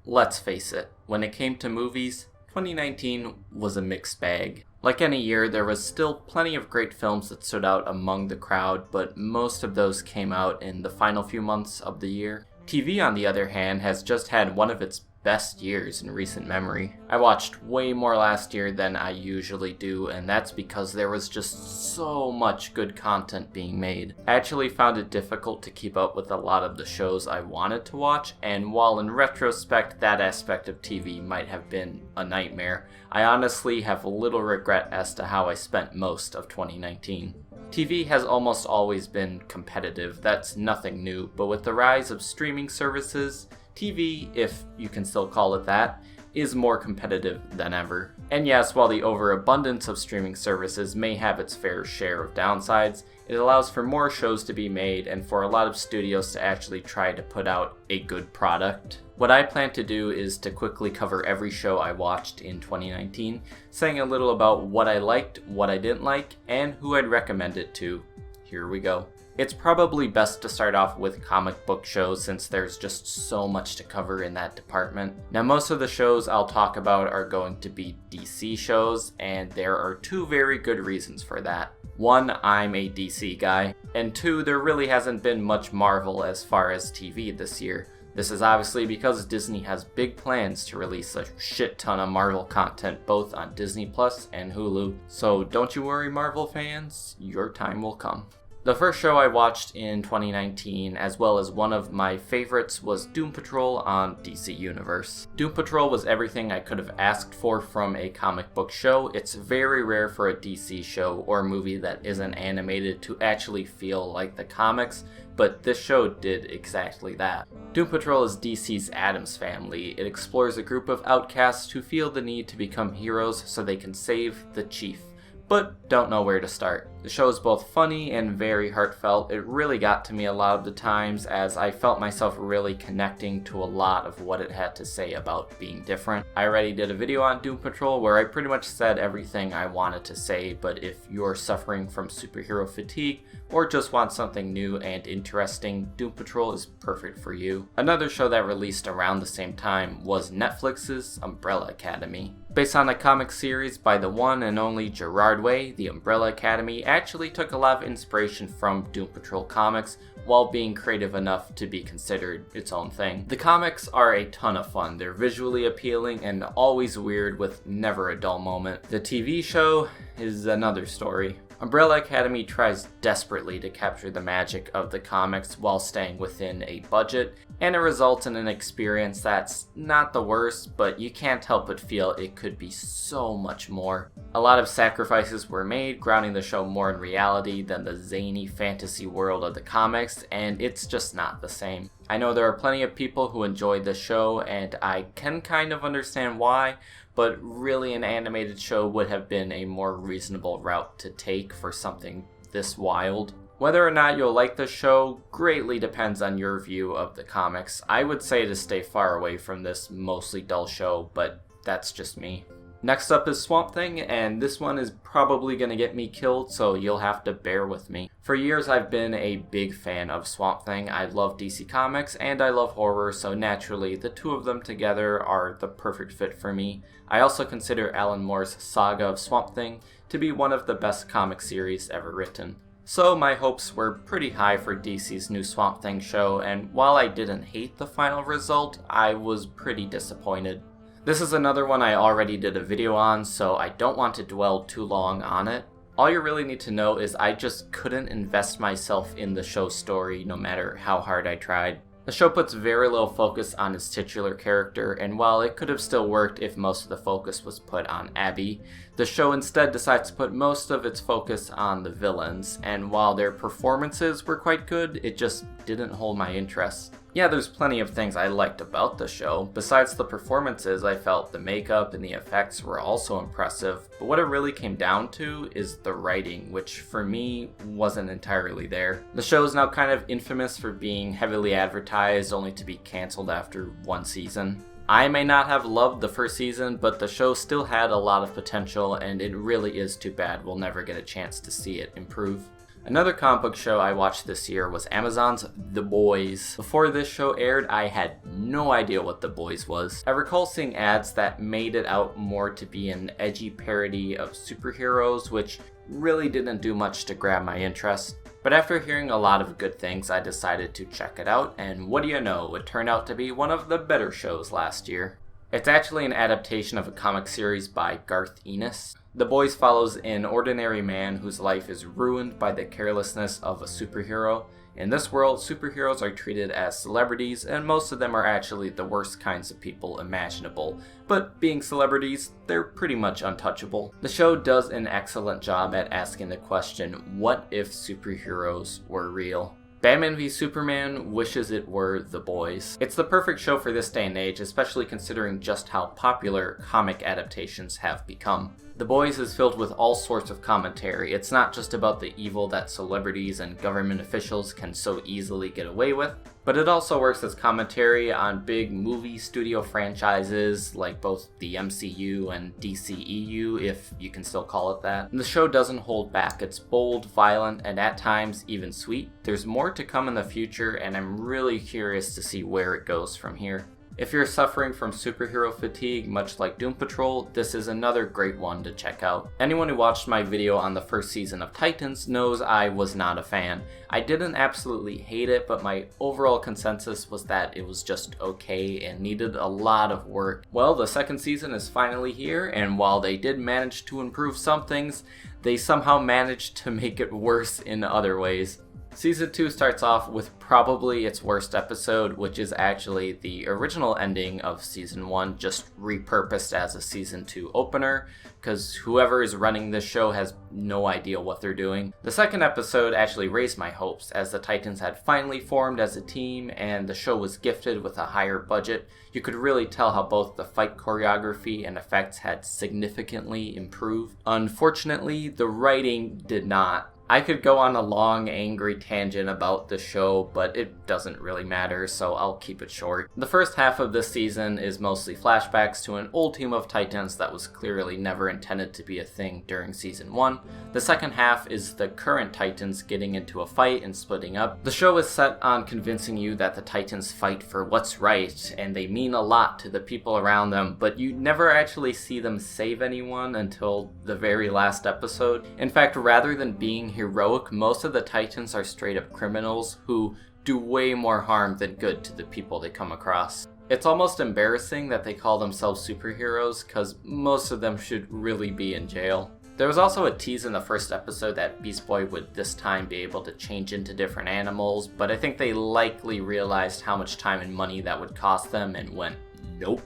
Let's face it, when it came to movies, 2019 was a mixed bag. Like any year, there was still plenty of great films that stood out among the crowd, but most of those came out in the final few months of the year. TV, on the other hand, has just had one of its best years in recent memory. I watched way more last year than I usually do, and that's because there was just so much good content being made. I actually found it difficult to keep up with a lot of the shows I wanted to watch, and while in retrospect that aspect of TV might have been a nightmare, I honestly have little regret as to how I spent most of 2019. TV has almost always been competitive, that's nothing new, but with the rise of streaming services, TV, if you can still call it that, is more competitive than ever. And yes, while the overabundance of streaming services may have its fair share of downsides, it allows for more shows to be made and for a lot of studios to actually try to put out a good product. What I plan to do is to quickly cover every show I watched in 2019, saying a little about what I liked, what I didn't like, and who I'd recommend it to. Here we go. It's probably best to start off with comic book shows since there's just so much to cover in that department. Now, most of the shows I'll talk about are going to be DC shows, and there are two very good reasons for that. One, I'm a DC guy, and two, there really hasn't been much Marvel as far as TV this year. This is obviously because Disney has big plans to release a shit ton of Marvel content both on Disney Plus and Hulu, so don't you worry, Marvel fans, your time will come. The first show I watched in 2019, as well as one of my favorites, was Doom Patrol on DC Universe. Doom Patrol was everything I could have asked for from a comic book show. It's very rare for a DC show or movie that isn't animated to actually feel like the comics, but this show did exactly that. Doom Patrol is DC's Addams Family. It explores a group of outcasts who feel the need to become heroes so they can save the Chief, but don't know where to start. The show is both funny and very heartfelt. It really got to me a lot of the times as I felt myself really connecting to a lot of what it had to say about being different. I already did a video on Doom Patrol where I pretty much said everything I wanted to say, but if you're suffering from superhero fatigue or just want something new and interesting, Doom Patrol is perfect for you. Another show that released around the same time was Netflix's Umbrella Academy. Based on a comic series by the one and only Gerard Way, the Umbrella Academy actually took a lot of inspiration from Doom Patrol comics while being creative enough to be considered its own thing. The comics are a ton of fun. They're visually appealing and always weird with never a dull moment. The TV show is another story. Umbrella Academy tries desperately to capture the magic of the comics while staying within a budget, and it results in an experience that's not the worst, but you can't help but feel it could be so much more. A lot of sacrifices were made, grounding the show more in reality than the zany fantasy world of the comics, and it's just not the same. I know there are plenty of people who enjoy the show, and I can kind of understand why, but really an animated show would have been a more reasonable route to take for something this wild. Whether or not you'll like the show greatly depends on your view of the comics. I would say to stay far away from this mostly dull show, but that's just me. Next up is Swamp Thing, and this one is probably going to get me killed, so you'll have to bear with me. For years I've been a big fan of Swamp Thing. I love DC Comics and I love horror, so naturally the two of them together are the perfect fit for me. I also consider Alan Moore's saga of Swamp Thing to be one of the best comic series ever written. So my hopes were pretty high for DC's new Swamp Thing show, and while I didn't hate the final result, I was pretty disappointed. This is another one I already did a video on, so I don't want to dwell too long on it. All you really need to know is I just couldn't invest myself in the show's story no matter how hard I tried. The show puts very little focus on its titular character, and while it could have still worked if most of the focus was put on Abby, the show instead decides to put most of its focus on the villains, and while their performances were quite good, it just didn't hold my interest. Yeah, there's plenty of things I liked about the show. Besides the performances, I felt the makeup and the effects were also impressive, but what it really came down to is the writing, which for me wasn't entirely there. The show is now kind of infamous for being heavily advertised only to be cancelled after one season. I may not have loved the first season, but the show still had a lot of potential, and it really is too bad we'll never get a chance to see it improve. Another comic book show I watched this year was Amazon's The Boys. Before this show aired, I had no idea what The Boys was. I recall seeing ads that made it out more to be an edgy parody of superheroes, which really didn't do much to grab my interest. But after hearing a lot of good things, I decided to check it out, and what do you know, it turned out to be one of the better shows last year. It's actually an adaptation of a comic series by Garth Ennis. The Boys follows an ordinary man whose life is ruined by the carelessness of a superhero. In this world, superheroes are treated as celebrities, and most of them are actually the worst kinds of people imaginable. But being celebrities, they're pretty much untouchable. The show does an excellent job at asking the question, what if superheroes were real? Batman v Superman wishes it were The Boys. It's the perfect show for this day and age, especially considering just how popular comic adaptations have become. The Boys is filled with all sorts of commentary. It's not just about the evil that celebrities and government officials can so easily get away with, but it also works as commentary on big movie studio franchises like both the MCU and DCEU, if you can still call it that. The show doesn't hold back. It's bold, violent, and at times even sweet. There's more to come in the future, and I'm really curious to see where it goes from here. If you're suffering from superhero fatigue, much like Doom Patrol, this is another great one to check out. Anyone who watched my video on the first season of Titans knows I was not a fan. I didn't absolutely hate it, but my overall consensus was that it was just okay and needed a lot of work. Well, the second season is finally here, and while they did manage to improve some things, they somehow managed to make it worse in other ways. Season 2 starts off with probably its worst episode, which is actually the original ending of Season 1, just repurposed as a Season 2 opener, because whoever is running this show has no idea what they're doing. The second episode actually raised my hopes, as the Titans had finally formed as a team, and the show was gifted with a higher budget. You could really tell how both the fight choreography and effects had significantly improved. Unfortunately, the writing did not. I could go on a long, angry tangent about the show, but it doesn't really matter, so I'll keep it short. The first half of this season is mostly flashbacks to an old team of Titans that was clearly never intended to be a thing during Season 1. The second half is the current Titans getting into a fight and splitting up. The show is set on convincing you that the Titans fight for what's right, and they mean a lot to the people around them, but you never actually see them save anyone until the very last episode. In fact, rather than being heroic, most of the Titans are straight up criminals who do way more harm than good to the people they come across. It's almost embarrassing that they call themselves superheroes, because most of them should really be in jail. There was also a tease in the first episode that Beast Boy would this time be able to change into different animals, but I think they likely realized how much time and money that would cost them and went, nope.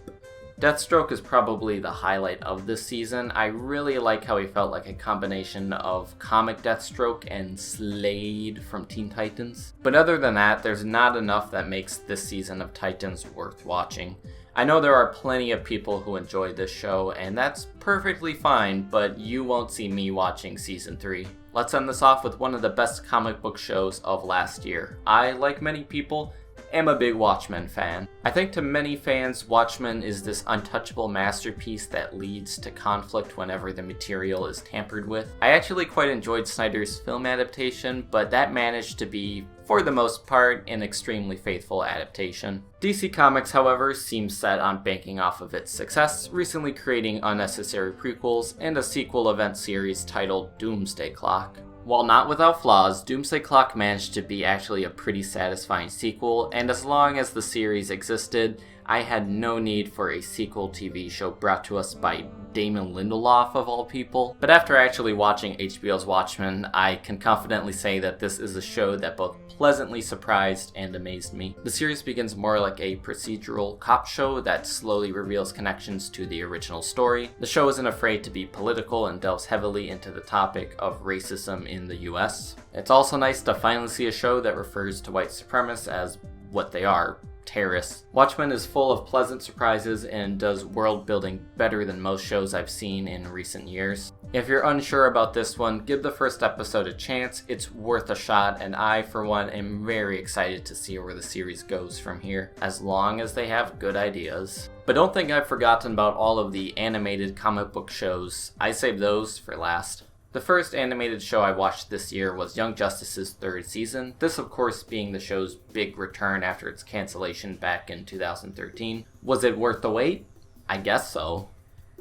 Deathstroke is probably the highlight of this season. I really like how he felt like a combination of comic Deathstroke and Slade from Teen Titans. But other than that, there's not enough that makes this season of Titans worth watching. I know there are plenty of people who enjoy this show, and that's perfectly fine, but you won't see me watching Season 3. Let's end this off with one of the best comic book shows of last year. I, like many people, am a big Watchmen fan. I think to many fans, Watchmen is this untouchable masterpiece that leads to conflict whenever the material is tampered with. I actually quite enjoyed Snyder's film adaptation, but that managed to be, for the most part, an extremely faithful adaptation. DC Comics, however, seems set on banking off of its success, recently creating unnecessary prequels and a sequel event series titled Doomsday Clock. While not without flaws, Doomsday Clock managed to be actually a pretty satisfying sequel, and as long as the series existed, I had no need for a sequel TV show brought to us by Damon Lindelof of all people. But after actually watching HBO's Watchmen, I can confidently say that this is a show that both pleasantly surprised and amazed me. The series begins more like a procedural cop show that slowly reveals connections to the original story. The show isn't afraid to be political and delves heavily into the topic of racism in the US. It's also nice to finally see a show that refers to white supremacists as what they are, terrorists. Watchmen is full of pleasant surprises and does world building better than most shows I've seen in recent years. If you're unsure about this one, give the first episode a chance. It's worth a shot, and I, for one, am very excited to see where the series goes from here, as long as they have good ideas. But don't think I've forgotten about all of the animated comic book shows. I saved those for last. The first animated show I watched this year was Young Justice's third season, this of course being the show's big return after its cancellation back in 2013. Was it worth the wait? I guess so.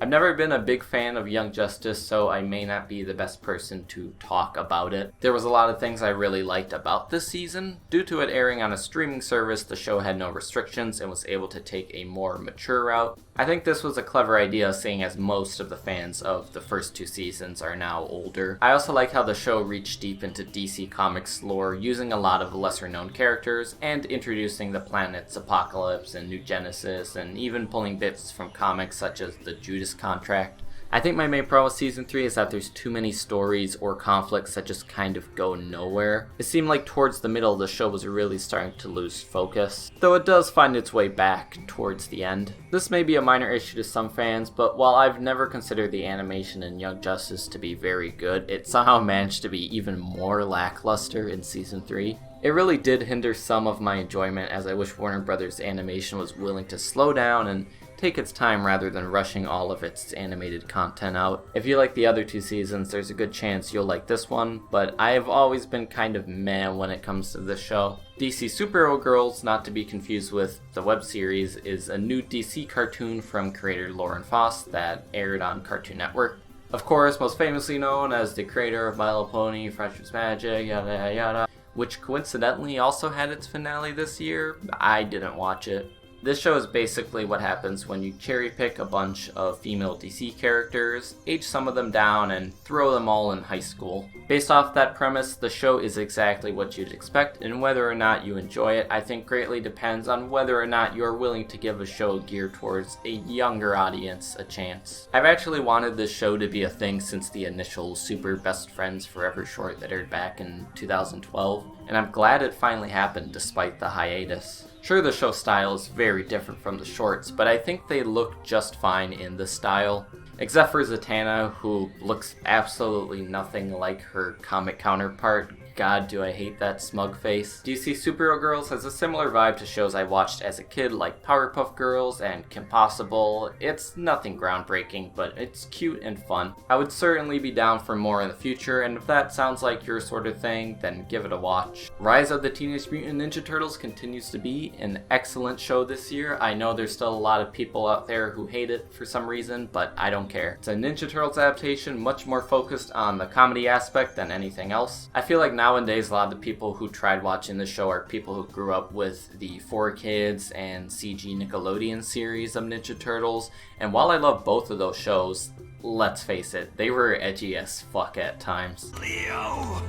I've never been a big fan of Young Justice, so I may not be the best person to talk about it. There was a lot of things I really liked about this season. Due to it airing on a streaming service, the show had no restrictions and was able to take a more mature route. I think this was a clever idea, seeing as most of the fans of the first two seasons are now older. I also like how the show reached deep into DC Comics lore, using a lot of lesser known characters, and introducing the planets Apocalypse and New Genesis, and even pulling bits from comics such as the Judas Contract. I think my main problem with Season 3 is that there's too many stories or conflicts that just kind of go nowhere. It seemed like towards the middle the show was really starting to lose focus, though it does find its way back towards the end. This may be a minor issue to some fans, but while I've never considered the animation in Young Justice to be very good, it somehow managed to be even more lackluster in Season 3. It really did hinder some of my enjoyment, as I wish Warner Brothers Animation was willing to slow down and take its time rather than rushing all of its animated content out. If you like the other two seasons, there's a good chance you'll like this one, but I have always been kind of meh when it comes to this show. DC Superhero Girls, not to be confused with the web series, is a new DC cartoon from creator Lauren Faust that aired on Cartoon Network. Of course, most famously known as the creator of My Little Pony, Friendship's Magic, yada yada yada, which coincidentally also had its finale this year. I didn't watch it. This show is basically what happens when you cherry pick a bunch of female DC characters, age some of them down, and throw them all in high school. Based off that premise, the show is exactly what you'd expect, and whether or not you enjoy it, I think greatly depends on whether or not you're willing to give a show geared towards a younger audience a chance. I've actually wanted this show to be a thing since the initial Super Best Friends Forever short that aired back in 2012, and I'm glad it finally happened despite the hiatus. Sure, the show style is very different from the shorts, but I think they look just fine in the style. Except for Zatanna, who looks absolutely nothing like her comic counterpart. God, do I hate that smug face. DC Superhero Girls has a similar vibe to shows I watched as a kid like Powerpuff Girls and Kim Possible. It's nothing groundbreaking, but it's cute and fun. I would certainly be down for more in the future, and if that sounds like your sort of thing, then give it a watch. Rise of the Teenage Mutant Ninja Turtles continues to be an excellent show this year. I know there's still a lot of people out there who hate it for some reason, but I don't care. It's a Ninja Turtles adaptation much more focused on the comedy aspect than anything else. I feel like nowadays a lot of the people who tried watching the show are people who grew up with the 4Kids and CG Nickelodeon series of Ninja Turtles, and while I love both of those shows, let's face it, they were edgy as fuck at times. Leo!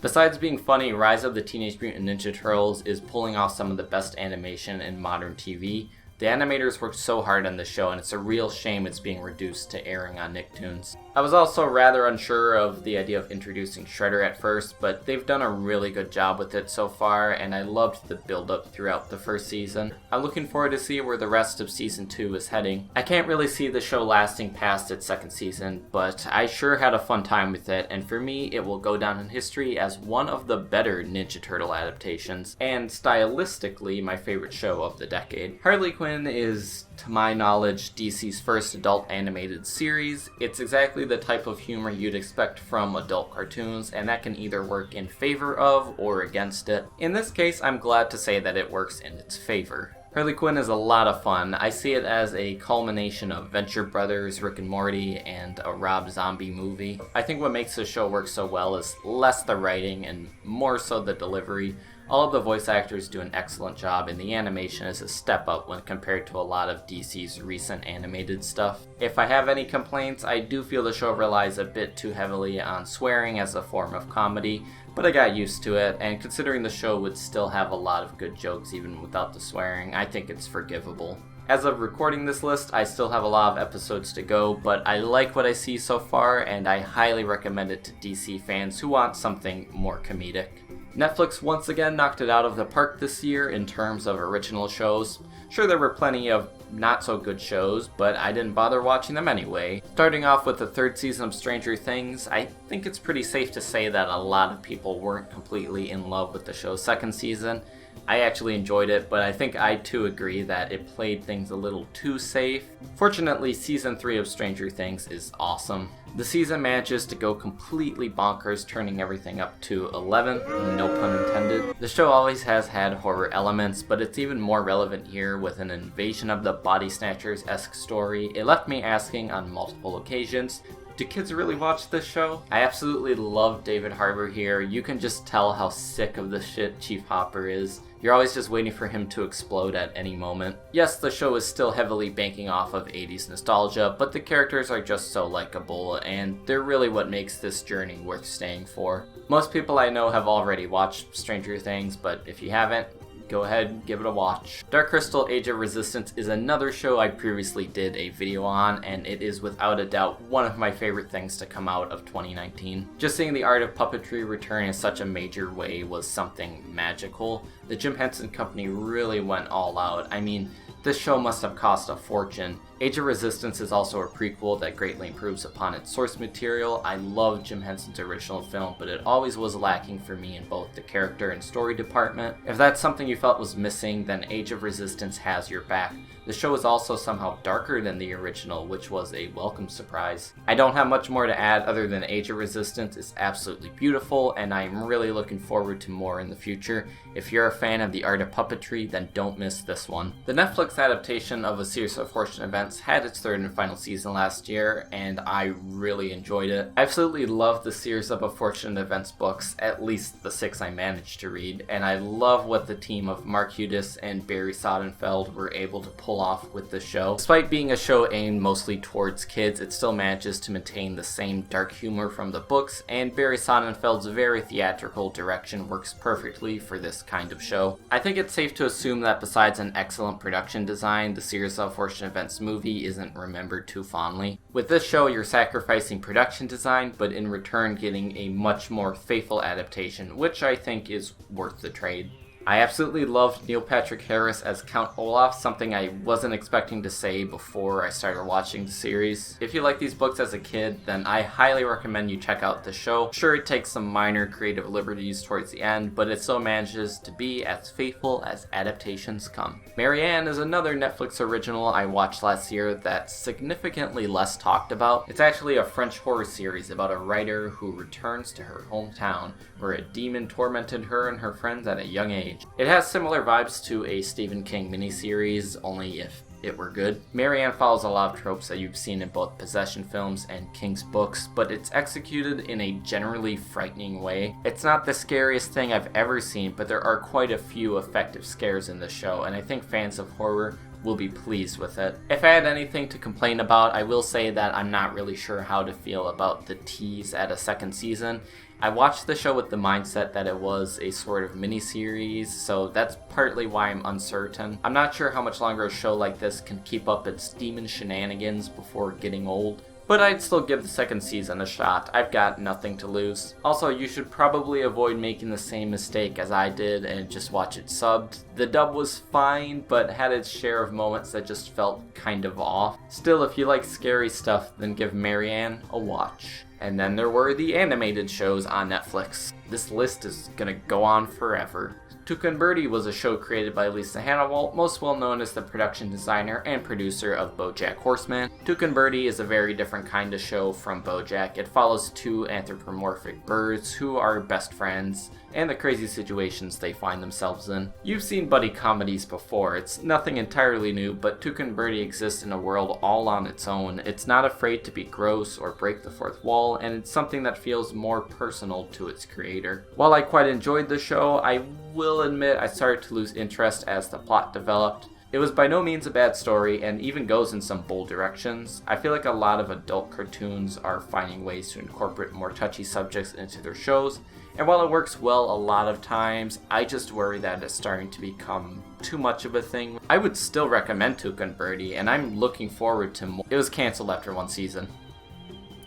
Besides being funny, Rise of the Teenage Mutant Ninja Turtles is pulling off some of the best animation in modern TV. The animators worked so hard on this show, and it's a real shame it's being reduced to airing on Nicktoons. I was also rather unsure of the idea of introducing Shudder at first, but they've done a really good job with it so far, and I loved the build-up throughout the first season. I'm looking forward to see where the rest of Season 2 is heading. I can't really see the show lasting past its second season, but I sure had a fun time with it, and for me, it will go down in history as one of the better Ninja Turtle adaptations, and stylistically, my favorite show of the decade. Harley Quinn is, to my knowledge, DC's first adult animated series. It's exactly the type of humor you'd expect from adult cartoons, and that can either work in favor of or against it. In this case, I'm glad to say that it works in its favor. Harley Quinn is a lot of fun. I see it as a culmination of Venture Brothers, Rick and Morty, and a Rob Zombie movie. I think what makes this show work so well is less the writing and more so the delivery. All of the voice actors do an excellent job, and the animation is a step up when compared to a lot of DC's recent animated stuff. If I have any complaints, I do feel the show relies a bit too heavily on swearing as a form of comedy, but I got used to it, and considering the show would still have a lot of good jokes even without the swearing, I think it's forgivable. As of recording this list, I still have a lot of episodes to go, but I like what I see so far, and I highly recommend it to DC fans who want something more comedic. Netflix once again knocked it out of the park this year in terms of original shows. Sure, there were plenty of not so good shows, but I didn't bother watching them anyway. Starting off with the third season of Stranger Things, I think it's pretty safe to say that a lot of people weren't completely in love with the show's second season. I actually enjoyed it, but I think I too agree that it played things a little too safe. Fortunately, season 3 of Stranger Things is awesome. The season manages to go completely bonkers, turning everything up to 11, no pun intended. The show always has had horror elements, but it's even more relevant here with an Invasion of the Body Snatchers-esque story. It left me asking on multiple occasions, do kids really watch this show? I absolutely love David Harbour here. You can just tell how sick of the shit Chief Hopper is. You're always just waiting for him to explode at any moment. Yes, the show is still heavily banking off of 80s nostalgia, but the characters are just so likable, and they're really what makes this journey worth staying for. Most people I know have already watched Stranger Things, but if you haven't, go ahead and give it a watch. Dark Crystal Age of Resistance is another show I previously did a video on, and it is without a doubt one of my favorite things to come out of 2019. Just seeing the art of puppetry return in such a major way was something magical. The Jim Henson Company really went all out. I mean, this show must have cost a fortune. Age of Resistance is also a prequel that greatly improves upon its source material. I love Jim Henson's original film, but it always was lacking for me in both the character and story department. If that's something you felt was missing, then Age of Resistance has your back. The show is also somehow darker than the original, which was a welcome surprise. I don't have much more to add other than Age of Resistance is absolutely beautiful, and I'm really looking forward to more in the future. If you're a fan of the art of puppetry, then don't miss this one. The Netflix adaptation of A Series of Unfortunate Events had its third and final season last year, and I really enjoyed it. I absolutely love the Series of Unfortunate Events books, at least the 6 I managed to read, and I love what the team of Mark Hudis and Barry Sonnenfeld were able to pull off with the show. Despite being a show aimed mostly towards kids, it still manages to maintain the same dark humor from the books, and Barry Sonnenfeld's very theatrical direction works perfectly for this kind of show. I think it's safe to assume that besides an excellent production design, the Series of Unfortunate Events movie isn't remembered too fondly. With this show, you're sacrificing production design, but in return getting a much more faithful adaptation, which I think is worth the trade. I absolutely loved Neil Patrick Harris as Count Olaf, something I wasn't expecting to say before I started watching the series. If you like these books as a kid, then I highly recommend you check out the show. Sure, it takes some minor creative liberties towards the end, but it still manages to be as faithful as adaptations come. Maryanne is another Netflix original I watched last year that's significantly less talked about. It's actually a French horror series about a writer who returns to her hometown, where a demon tormented her and her friends at a young age. It has similar vibes to a Stephen King miniseries, only if it were good. Maryanne follows a lot of tropes that you've seen in both possession films and King's books, but it's executed in a generally frightening way. It's not the scariest thing I've ever seen, but there are quite a few effective scares in the show, and I think fans of horror will be pleased with it. If I had anything to complain about, I will say that I'm not really sure how to feel about the tease at a second season. I watched the show with the mindset that it was a sort of mini-series, so that's partly why I'm uncertain. I'm not sure how much longer a show like this can keep up its demon shenanigans before getting old, but I'd still give the second season a shot. I've got nothing to lose. Also, you should probably avoid making the same mistake as I did and just watch it subbed. The dub was fine, but had its share of moments that just felt kind of off. Still, if you like scary stuff, then give Maryanne a watch. And then there were the animated shows on Netflix. This list is gonna go on forever. Tuca and Birdy was a show created by Lisa Hannawalt, most well known as the production designer and producer of Bojack Horseman. Tuca and Birdy is a very different kind of show from Bojack. It follows two anthropomorphic birds who are best friends and the crazy situations they find themselves in. You've seen buddy comedies before. It's nothing entirely new, but Tuca and Birdy exists in a world all on its own. It's not afraid to be gross or break the fourth wall, and it's something that feels more personal to its creator. While I quite enjoyed the show, I will admit I started to lose interest as the plot developed. It was by no means a bad story and even goes in some bold directions. I feel like a lot of adult cartoons are finding ways to incorporate more touchy subjects into their shows, and while it works well a lot of times, I just worry that it's starting to become too much of a thing. I would still recommend Tuca and Birdy, and I'm looking forward to more. It was canceled after one season.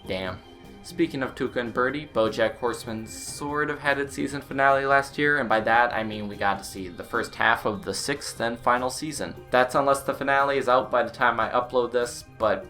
Damn. Speaking of Tuca and Birdy, Bojack Horseman sort of had its season finale last year, and by that I mean we got to see the first half of the 6th and final season. That's unless the finale is out by the time I upload this, but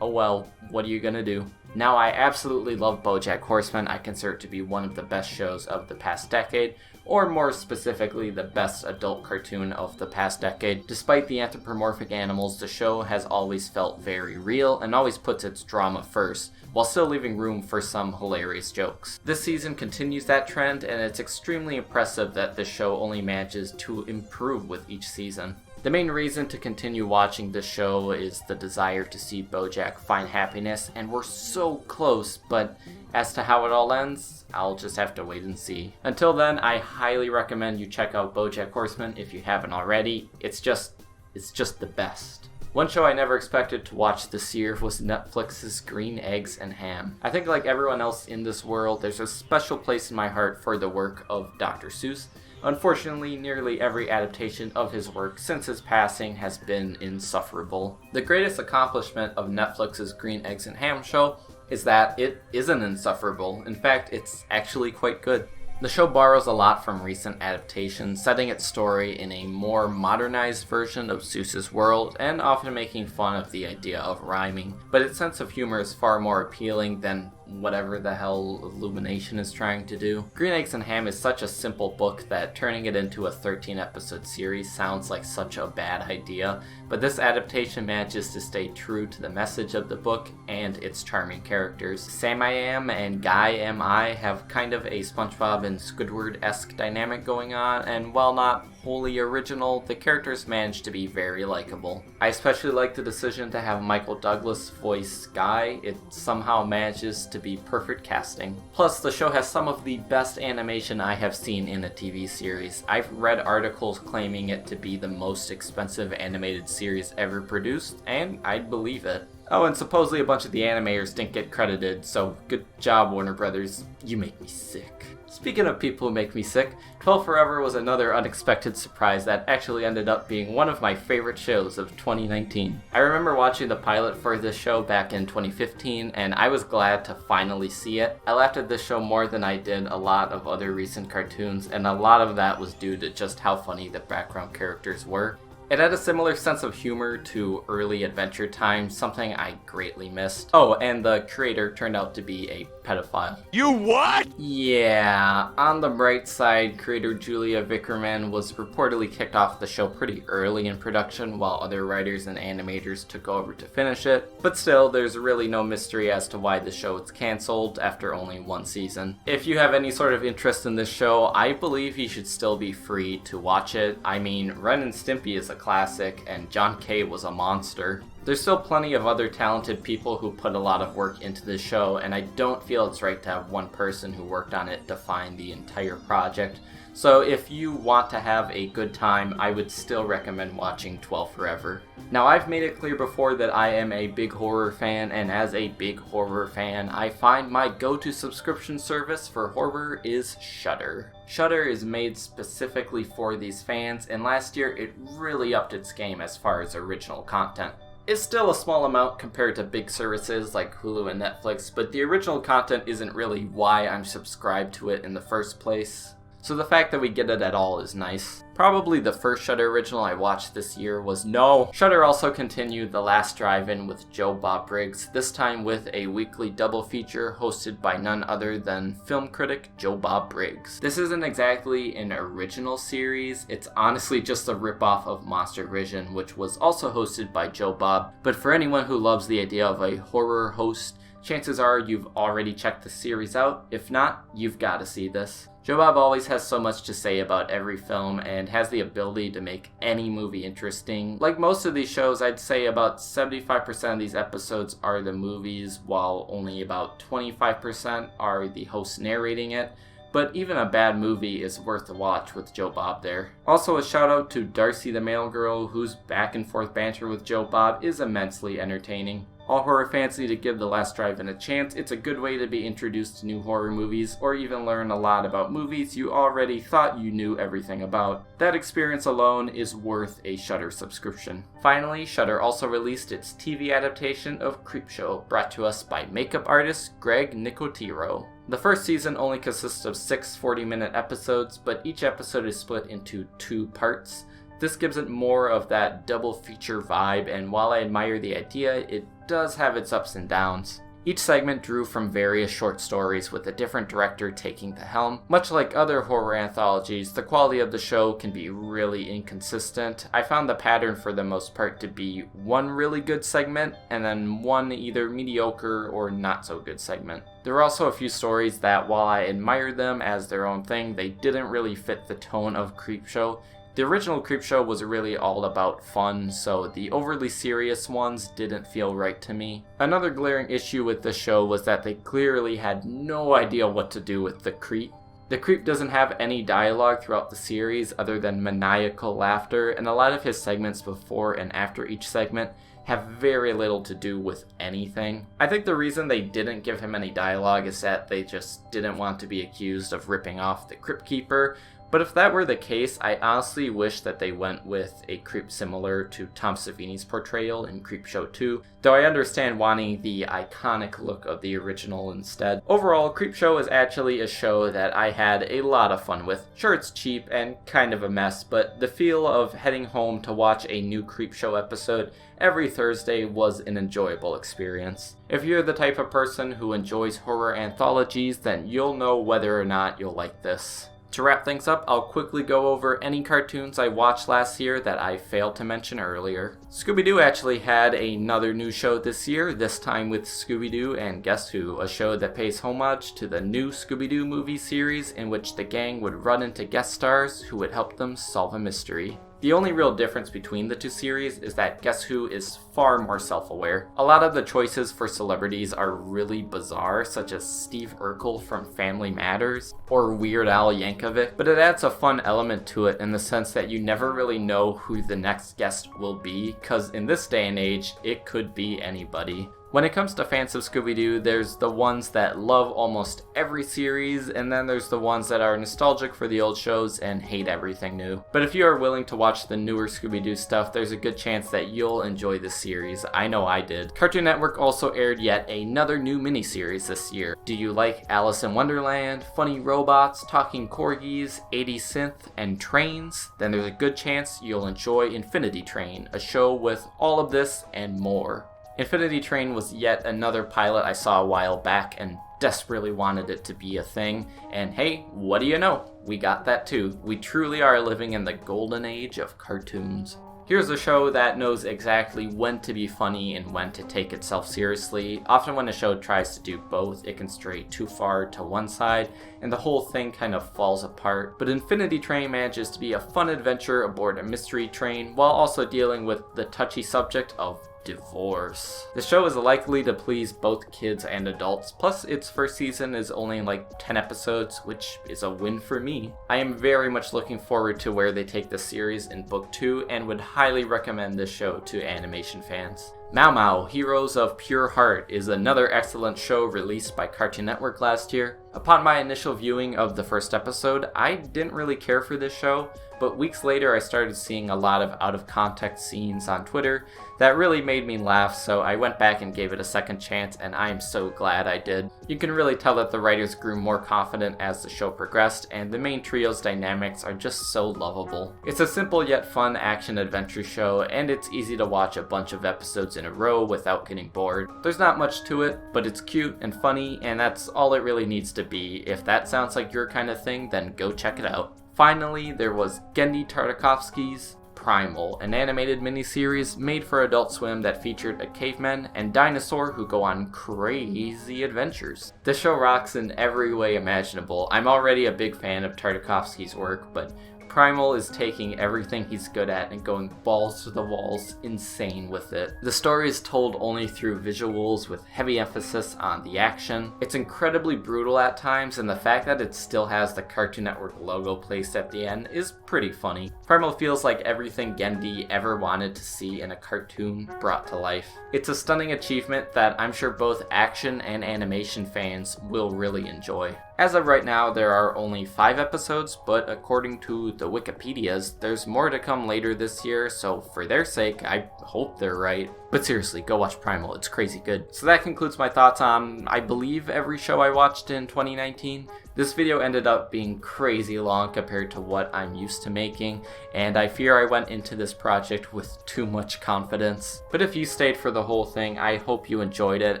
oh well, what are you gonna do? Now, I absolutely love Bojack Horseman. I consider it to be one of the best shows of the past decade, or more specifically, the best adult cartoon of the past decade. Despite the anthropomorphic animals, the show has always felt very real and always puts its drama first, while still leaving room for some hilarious jokes. This season continues that trend, and it's extremely impressive that the show only manages to improve with each season. The main reason to continue watching this show is the desire to see Bojack find happiness, and we're so close, but as to how it all ends, I'll just have to wait and see. Until then, I highly recommend you check out Bojack Horseman if you haven't already. It's just the best. One show I never expected to watch this year was Netflix's Green Eggs and Ham. I think like everyone else in this world, there's a special place in my heart for the work of Dr. Seuss. Unfortunately, nearly every adaptation of his work since his passing has been insufferable. The greatest accomplishment of Netflix's Green Eggs and Ham show is that it isn't insufferable. In fact, it's actually quite good. The show borrows a lot from recent adaptations, setting its story in a more modernized version of Seuss's world, and often making fun of the idea of rhyming, but its sense of humor is far more appealing than whatever the hell Illumination is trying to do. Green Eggs and Ham is such a simple book that turning it into a 13-episode series sounds like such a bad idea, but this adaptation manages to stay true to the message of the book and its charming characters. Sam I Am and Guy Am I have kind of a SpongeBob and Squidward-esque dynamic going on, and while not wholly original, the characters manage to be very likable. I especially like the decision to have Michael Douglas voice Guy. It somehow manages to be perfect casting. Plus, the show has some of the best animation I have seen in a TV series. I've read articles claiming it to be the most expensive animated series ever produced, and I'd believe it. Oh, and supposedly a bunch of the animators didn't get credited, so good job, Warner Brothers. You make me sick. Speaking of people who make me sick, 12 Forever was another unexpected surprise that actually ended up being one of my favorite shows of 2019. I remember watching the pilot for this show back in 2015, and I was glad to finally see it. I laughed at this show more than I did a lot of other recent cartoons, and a lot of that was due to just how funny the background characters were. It had a similar sense of humor to early Adventure Time, something I greatly missed. Oh, and the creator turned out to be a pedophile. You what? Yeah, on the bright side, creator Julia Vickerman was reportedly kicked off the show pretty early in production while other writers and animators took over to finish it. But still, there's really no mystery as to why the show was cancelled after only one season. If you have any sort of interest in this show, I believe you should still be free to watch it. I mean, Ren and Stimpy is a classic, and John Kay was a monster. There's still plenty of other talented people who put a lot of work into this show, and I don't feel it's right to have one person who worked on it define the entire project. So if you want to have a good time, I would still recommend watching 12 Forever. Now, I've made it clear before that I am a big horror fan, and as a big horror fan, I find my go-to subscription service for horror is Shudder. Shudder is made specifically for these fans, and last year it really upped its game as far as original content. It's still a small amount compared to big services like Hulu and Netflix, but the original content isn't really why I'm subscribed to it in the first place. So the fact that we get it at all is nice. Probably the first Shudder original I watched this year was No. Shudder also continued The Last Drive-In with Joe Bob Briggs, this time with a weekly double feature hosted by none other than film critic Joe Bob Briggs. This isn't exactly an original series, it's honestly just a ripoff of Monster Vision, which was also hosted by Joe Bob, but for anyone who loves the idea of a horror host, chances are you've already checked the series out. If not, you've got to see this. Joe Bob always has so much to say about every film and has the ability to make any movie interesting. Like most of these shows, I'd say about 75% of these episodes are the movies, while only about 25% are the hosts narrating it. But even a bad movie is worth a watch with Joe Bob there. Also a shout out to Darcy the Mail Girl, whose back and forth banter with Joe Bob is immensely entertaining. All horror fans need to give The Last Drive-In a chance. It's a good way to be introduced to new horror movies, or even learn a lot about movies you already thought you knew everything about. That experience alone is worth a Shudder subscription. Finally, Shudder also released its TV adaptation of Creepshow, brought to us by makeup artist Greg Nicotero. The first season only consists of 6 40-minute episodes, but each episode is split into 2 parts. This gives it more of that double feature vibe, and while I admire the idea, it does have its ups and downs. Each segment drew from various short stories with a different director taking the helm. Much like other horror anthologies, the quality of the show can be really inconsistent. I found the pattern for the most part to be one really good segment and then one either mediocre or not so good segment. There were also a few stories that, while I admired them as their own thing, they didn't really fit the tone of Creepshow. The original Creepshow was really all about fun, so the overly serious ones didn't feel right to me. Another glaring issue with the show was that they clearly had no idea what to do with the creep. The creep doesn't have any dialogue throughout the series other than maniacal laughter, and a lot of his segments before and after each segment have very little to do with anything. I think the reason they didn't give him any dialogue is that they just didn't want to be accused of ripping off the Crypt Keeper. But if that were the case, I honestly wish that they went with a creep similar to Tom Savini's portrayal in Creepshow 2, though I understand wanting the iconic look of the original instead. Overall, Creepshow is actually a show that I had a lot of fun with. Sure, it's cheap and kind of a mess, but the feel of heading home to watch a new Creepshow episode every Thursday was an enjoyable experience. If you're the type of person who enjoys horror anthologies, then you'll know whether or not you'll like this. To wrap things up, I'll quickly go over any cartoons I watched last year that I failed to mention earlier. Scooby-Doo actually had another new show this year, this time with Scooby-Doo and Guess Who, a show that pays homage to the new Scooby-Doo movie series in which the gang would run into guest stars who would help them solve a mystery. The only real difference between the two series is that Guess Who is far more self-aware. A lot of the choices for celebrities are really bizarre, such as Steve Urkel from Family Matters or Weird Al Yankovic, but it adds a fun element to it in the sense that you never really know who the next guest will be, because in this day and age, it could be anybody. When it comes to fans of Scooby-Doo, there's the ones that love almost every series, and then there's the ones that are nostalgic for the old shows and hate everything new. But if you are willing to watch the newer Scooby-Doo stuff, there's a good chance that you'll enjoy this series. I know I did. Cartoon Network also aired yet another new miniseries this year. Do you like Alice in Wonderland, funny robots, talking corgis, 80s synth, and trains? Then there's a good chance you'll enjoy Infinity Train, a show with all of this and more. Infinity Train was yet another pilot I saw a while back and desperately wanted it to be a thing, and hey, what do you know? We got that too. We truly are living in the golden age of cartoons. Here's a show that knows exactly when to be funny and when to take itself seriously. Often when a show tries to do both, it can stray too far to one side, and the whole thing kind of falls apart. But Infinity Train manages to be a fun adventure aboard a mystery train, while also dealing with the touchy subject of divorce. The show is likely to please both kids and adults, plus its first season is only like 10 episodes, which is a win for me. I am very much looking forward to where they take the series in book 2 and would highly recommend this show to animation fans. Mau Mau, Heroes of Pure Heart is another excellent show released by Cartoon Network last year. Upon my initial viewing of the first episode, I didn't really care for this show, but weeks later I started seeing a lot of out-of-context scenes on Twitter that really made me laugh, so I went back and gave it a second chance, and I am so glad I did. You can really tell that the writers grew more confident as the show progressed, and the main trio's dynamics are just so lovable. It's a simple yet fun action-adventure show, and it's easy to watch a bunch of episodes in a row without getting bored. There's not much to it, but it's cute and funny, and that's all it really needs to be. If that sounds like your kind of thing, then go check it out. Finally, there was Genndy Tartakovsky's Primal, an animated miniseries made for Adult Swim that featured a caveman and dinosaur who go on crazy adventures. The show rocks in every way imaginable. I'm already a big fan of Tartakovsky's work, but Primal is taking everything he's good at and going balls to the walls insane with it. The story is told only through visuals with heavy emphasis on the action. It's incredibly brutal at times, and the fact that it still has the Cartoon Network logo placed at the end is pretty funny. Primal feels like everything Genndy ever wanted to see in a cartoon brought to life. It's a stunning achievement that I'm sure both action and animation fans will really enjoy. As of right now, there are only 5 episodes, but according to the Wikipedias, there's more to come later this year, so for their sake, I hope they're right. But seriously, go watch Primal, it's crazy good. So that concludes my thoughts on, I believe, every show I watched in 2019. This video ended up being crazy long compared to what I'm used to making, and I fear I went into this project with too much confidence. But if you stayed for the whole thing, I hope you enjoyed it,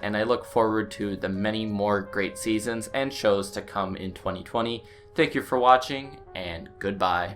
and I look forward to the many more great seasons and shows to come in 2020. Thank you for watching, and goodbye.